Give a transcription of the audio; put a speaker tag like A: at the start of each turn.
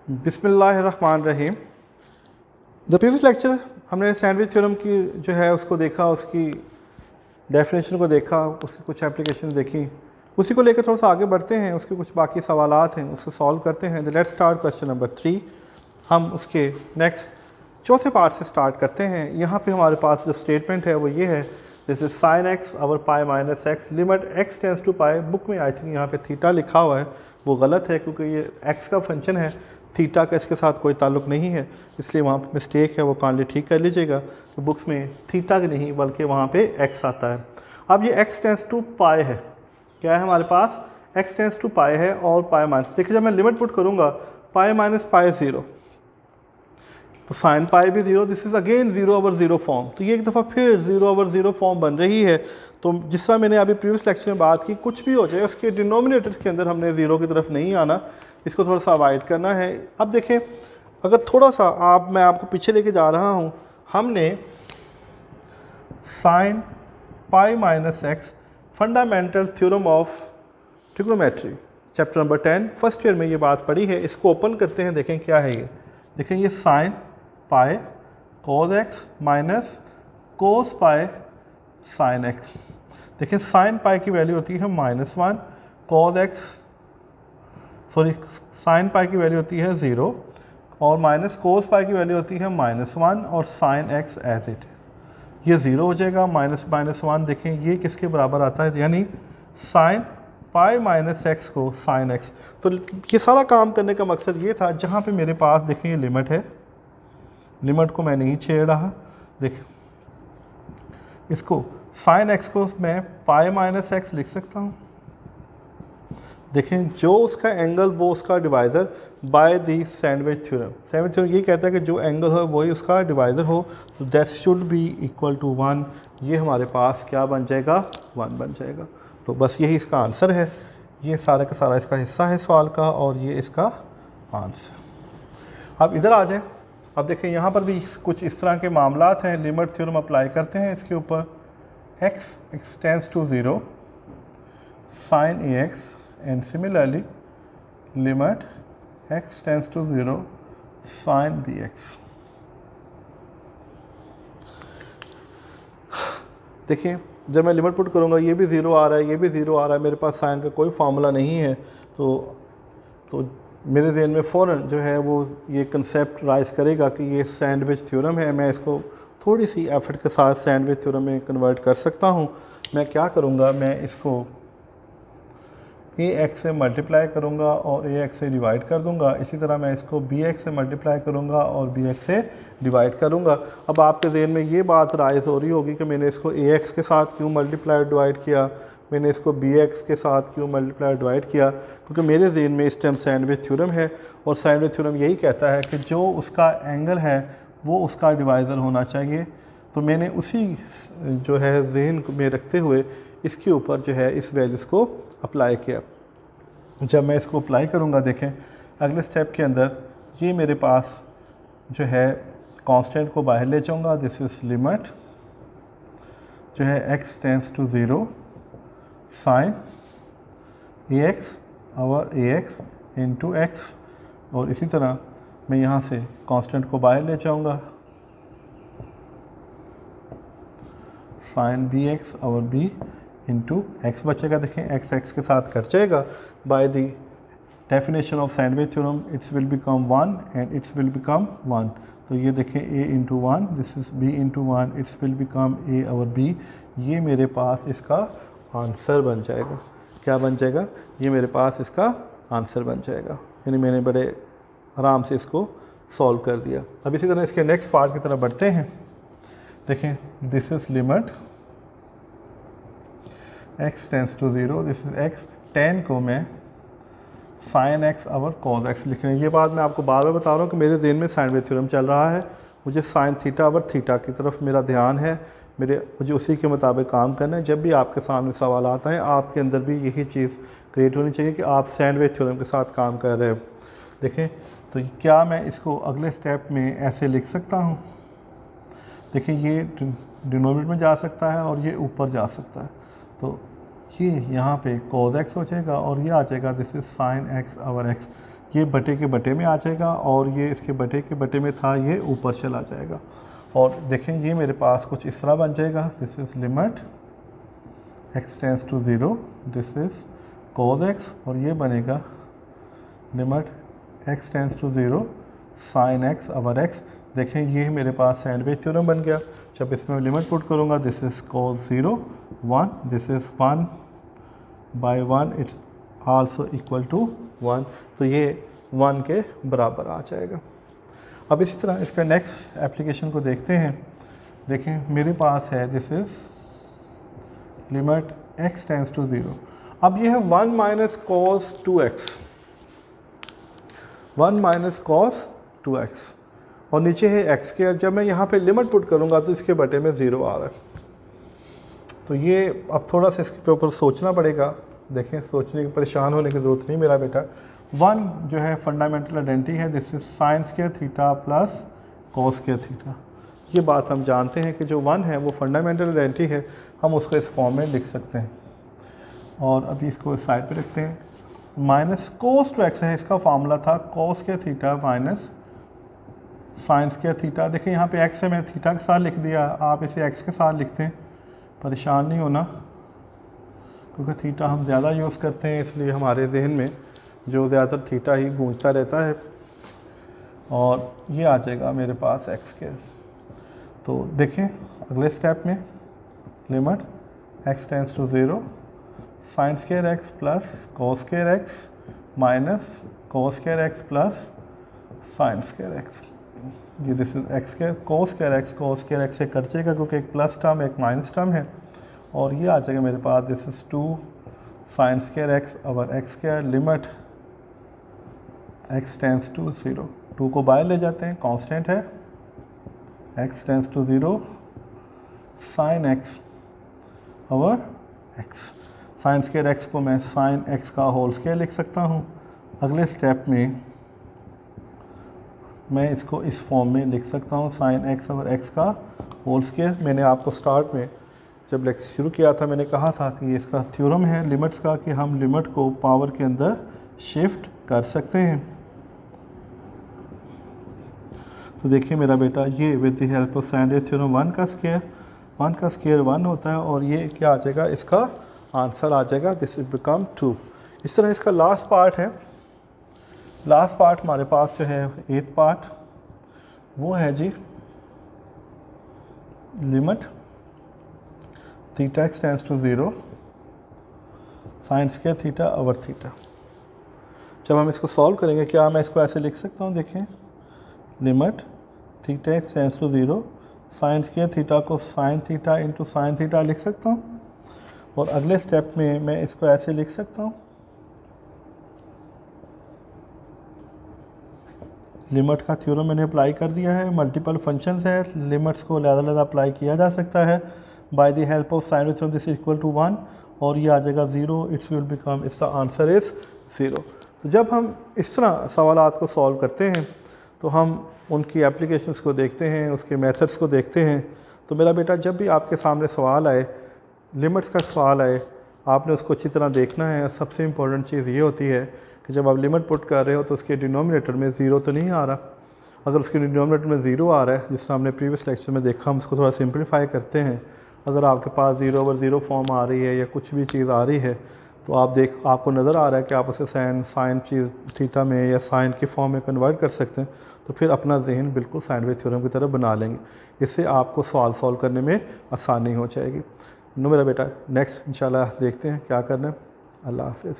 A: बिस्मिल्लाहिर्रहमानिर्रहीम। The previous lecture हमने sandwich theorem की जो है उसको देखा, उसकी डेफिनेशन को देखा, उसकी कुछ एप्लीकेशन देखी। उसी को लेकर थोड़ा सा आगे बढ़ते हैं, उसके कुछ बाकी सवालात हैं उसको सॉल्व करते हैं। Let's start question number 3। हम उसके नेक्स्ट चौथे पार्ट से स्टार्ट करते हैं। यहाँ पे हमारे पास जो स्टेटमेंट है वो ये है, जैसे sine X over pi minus X limit X tends to pi. Book में आई थिंक यहाँ पे थीटा लिखा हुआ है, वो गलत है क्योंकि ये एक्स का फंक्शन है, थीटा का इसके साथ कोई ताल्लुक नहीं है, इसलिए वहाँ पे मिस्टेक है, वो काइंडली ठीक कर लीजिएगा। तो बुक्स में थीटा नहीं बल्कि वहाँ पे एक्स आता है। अब ये एक्स टेंस टू पाई है, क्या है हमारे पास, एक्स टेंस टू पाई है और पाई माइनस, देखिए जब मैं लिमिट पुट करूँगा पाई माइनस पाई 0, तो साइन पाई भी 0, दिस इज़ अगेन 0/0 फॉर्म। तो ये एक दफ़ा फिर 0/0 फॉर्म बन रही है। तो जिस तरह मैंने अभी प्रीवियस लेक्चर में बात की, कुछ भी हो जाए उसके डिनोमिनेटर के अंदर हमने 0 की तरफ नहीं आना, इसको थोड़ा सा अवॉइड करना है। अब देखें, अगर थोड़ा सा मैं आपको पीछे लेके जा रहा हूँ, हमने sine pi minus x fundamental theorem of trigonometry chapter number 10 first year में ये बात पढ़ी है। इसको ओपन करते हैं, देखें क्या है ये। देखें ये sine pi cos x minus cos pi sine x. देखें साइन पाई की वैल्यू होती है -1, कोस एक्स साइन पाई की वैल्यू होती है 0 और माइनस कोस पाई की वैल्यू होती है -1 और साइन एक्स एज इट, ये 0 हो जाएगा। -1 देखें ये किसके बराबर आता है, यानी साइन पाई माइनस एक्स को साइन एक्स। तो ये सारा काम करने का मकसद ये था, जहाँ पे मेरे पास देखें ये लिमिट है, लिमिट को मैं नहीं छेड़ रहा। देखें इसको साइन एक्स को मैं पाई माइनस एक्स लिख सकता हूँ। देखें जो उसका एंगल वो उसका divisor by the sandwich theorem. Sandwich theorem ये कहता है कि जो एंगल हो वही उसका डिवाइज़र हो, तो that should be equal to 1। ये हमारे पास क्या बन जाएगा, 1 बन जाएगा। तो बस यही इसका आंसर है। ये सारा का सारा इसका हिस्सा है सवाल का और ये इसका आंसर। अब इधर आ जाए। अब देखें यहाँ पर भी कुछ इस तरह के मामलात हैं। लिमिट थ्योरम अप्लाई करते हैं इसके ऊपर। x tends to 0 sine A X and similarly limit x tends to 0 sin bx। देखिए जब मैं लिमिट पुट करूँगा ये भी 0 आ रहा है, ये भी 0 आ रहा है, मेरे पास साइन का कोई फार्मूला नहीं है। तो मेरे ज़हन में फ़ौरन जो है वो ये कंसेप्ट राइज करेगा कि ये सैंडविच थ्योरम है। मैं इसको थोड़ी सी एफर्ट के साथ सैंडविच थ्योरम में कन्वर्ट कर सकता हूँ। मैं क्या करूँगा, मैं इसको ए एक्स से मल्टीप्लाई करूँगा और ए एक्स से डिवाइड कर दूँगा। इसी तरह मैं इसको बी एक्स से मल्टीप्लाई करूँगा और बी एक्स से डिवाइड करूँगा। अब आपके ज़हन में ये बात राइज हो रही होगी कि मैंने इसको ए एक्स के साथ क्यों मल्टीप्लाई डिवाइड किया, मैंने इसको बी एक्स के साथ क्यों मल्टीप्लाई डिवाइड किया, क्योंकि मेरे ज़हन में इस टाइम सैंडविच थ्योरम है और सैंडविच थ्योरम यही कहता है कि जो उसका एंगल है वो उसका डिवाइज़र होना चाहिए। तो मैंने उसी जो है ज़हन में रखते हुए इसके ऊपर जो है इस वैल्यूज़ को अप्लाई किया। जब मैं इसको अप्लाई करूँगा, देखें अगले स्टेप के अंदर ये मेरे पास जो है कांस्टेंट को बाहर ले जाऊँगा। दिस इज़ लिमिट जो है x tends to 0 sine A X और ए एक्स इंटू एक्स, और इसी तरह मैं यहाँ से कांस्टेंट को बाहर ले जाऊँगा, साइन बी एक्स और बी इंटू एक्स बचेगा। देखें एक्स एक्स के साथ कट जाएगा। By the definition of sandwich theorem it's will become 1 and it's will become 1। तो ये देखें a into 1, this is b into 1, it's will become a और b। ये मेरे पास इसका आंसर बन जाएगा। क्या बन जाएगा, ये मेरे पास इसका आंसर बन जाएगा। यानी मैंने बड़े आराम से इसको सॉल्व कर दिया। अब इसी तरह इसके नेक्स्ट पार्ट की तरफ बढ़ते हैं। देखें this is limit x tends to 0, this is x, 10 को मैं साइन एक्स और कॉस एक्स लिख रहे हैं। ये बात मैं आपको बार बार बता रहा हूँ कि मेरे ज़हन में सैंडविच थ्योरम चल रहा है, मुझे साइन थीटा और थीटा की तरफ मेरा ध्यान है, मुझे उसी के मुताबिक काम करना है। जब भी आपके सामने सवाल आता है आपके अंदर भी यही चीज़ क्रिएट होनी चाहिए कि आप सैंडविच थ्योरम के साथ काम कर रहे हो। देखें तो क्या मैं इसको अगले स्टेप में ऐसे लिख सकता हूँ। देखिए ये डिनोमिनेटर में जा सकता है और ये ऊपर जा सकता है। तो ये यहाँ पे cos x हो जाएगा और ये आ जाएगा दिस इज साइन x और x। ये बटे के बटे में आ जाएगा और ये इसके बटे के बटे में था, ये ऊपर चला जाएगा। और देखें ये मेरे पास कुछ इस तरह बन जाएगा, this is limit x tends to 0, this is cos x, और ये बनेगा लिमिट x tends to 0 sin x over x। देखें ये मेरे पास सैंडविच थ्योरम बन गया। जब इसमें लिमिट पुट करूँगा, this is cos 0 1, this is 1 by 1, it's also equal to 1, तो ये 1 के बराबर आ जाएगा। अब इसी तरह इसका नेक्स्ट एप्लीकेशन को देखते हैं। देखें मेरे पास है this is limit x tends to 0। अब ये है 1 minus cos 2x, 1 minus cos 2x, और नीचे है x स्क्वायर। जब मैं यहाँ पे लिमिट पुट करूँगा तो इसके बटे में 0 आ रहा है। तो ये अब थोड़ा सा इसके ऊपर सोचना पड़ेगा। देखें सोचने की परेशान होने की ज़रूरत नहीं मेरा बेटा। 1 जो है फंडामेंटल आइडेंटिटी है, this is sine square theta plus cos square theta. ये बात हम जानते हैं कि जो 1 है वो फंडामेंटल आइडेंटिटी है, हम उसको इस फॉर्म में लिख सकते हैं। और अभी इसको इस साइड पे रखते हैं। माइनस कोस टू एक्स है, इसका फार्मूला था cos square theta minus sign square theta. देखिए यहाँ पे एक्स है, मैं थीटा के साथ लिख दिया, आप इसे एक्स के साथ लिखते हैं, परेशान नहीं होना, क्योंकि थीटा हम ज़्यादा यूज़ करते हैं इसलिए हमारे जहन में जो ज़्यादातर थीटा ही गूंजता रहता है। और ये आ जाएगा मेरे पास एक्स स्क्वायर। तो देखें अगले स्टेप में limit x tends to 0 sine square x plus cos square x minus cos square x plus sine square x. ये this is x square, cos square x से कट जाएगा क्योंकि एक प्लस टर्म एक माइनस टर्म है। और ये आ जाएगा मेरे पास this is 2 sine square x over x square limit x tends to 0। 2 को बाहर ले जाते हैं, कांस्टेंट है, x tends to 0 sine x over x। Sine square x को मैं साइन x का होल स्क्वायर लिख सकता हूँ। अगले स्टेप में मैं इसको इस फॉर्म में लिख सकता हूँ, साइन x ओवर x का होल स्क्वायर। मैंने आपको स्टार्ट में जब लेक्चर शुरू किया था मैंने कहा था कि ये इसका थ्योरम है लिमिट्स का, कि हम लिमिट को पावर के अंदर शिफ्ट कर सकते हैं। तो देखिए मेरा बेटा, ये with the help of sandwich theorem 1 का स्क्वायर 1 होता है, और ये क्या आ जाएगा, इसका आंसर आ जाएगा, दिस इज बिकम 2। इस तरह इसका लास्ट पार्ट है। लास्ट पार्ट हमारे पास जो है 8th पार्ट, वो है जी limit theta x tends to 0 sine square theta over theta. जब हम इसको सॉल्व करेंगे, क्या मैं इसको ऐसे लिख सकता हूँ, देखें limit theta x tends to 0 sine square theta को sine theta into sine theta लिख सकता हूँ। और अगले स्टेप में मैं इसको ऐसे लिख सकता हूँ, लिमिट का थ्योरम मैंने अप्लाई कर दिया है। मल्टीपल फंक्शंस है, लिमिट्स को अलग-अलग अप्लाई किया जा सकता है by the help of sine theorem, this is equal to 1, और ये आ जाएगा 0, it's will become, it's the answer is 0। तो जब हम इस तरह सवालात को सॉल्व करते हैं तो हम उनकी एप्लीकेशंस को देखते हैं, उसके मेथड्स को देखते हैं। तो मेरा बेटा, जब भी आपके सामने सवाल आए, लिमिट्स का सवाल आए, आपने उसको अच्छी तरह देखना है। सबसे इम्पोर्टेंट चीज़ ये होती है कि जब आप लिमिट पुट कर रहे हो तो उसके डिनोमिनेटर में 0 तो नहीं आ रहा। अगर उसके डिनोमिनेटर में 0 आ रहा है, जिस तरह हमने प्रीवियस लेक्चर में देखा, हम उसको थोड़ा सिंप्लीफाई करते हैं। अगर आपके पास 0/0 फॉर्म आ रही है या कुछ भी चीज़ आ रही है, तो आपको नज़र आ रहा है कि आप उसे साइन चीज़ थीटा में या साइन के फॉर्म में कन्वर्ट कर सकते हैं, तो फिर अपना जहन बिल्कुल सैंडविच थ्योरम की तरफ बना लेंगे। इससे आपको सवाल सॉल्व करने में आसानी हो जाएगी। नो मेरा बेटा, नेक्स्ट इंशाल्लाह देखते हैं क्या करना है। अल्लाह हाफिज़।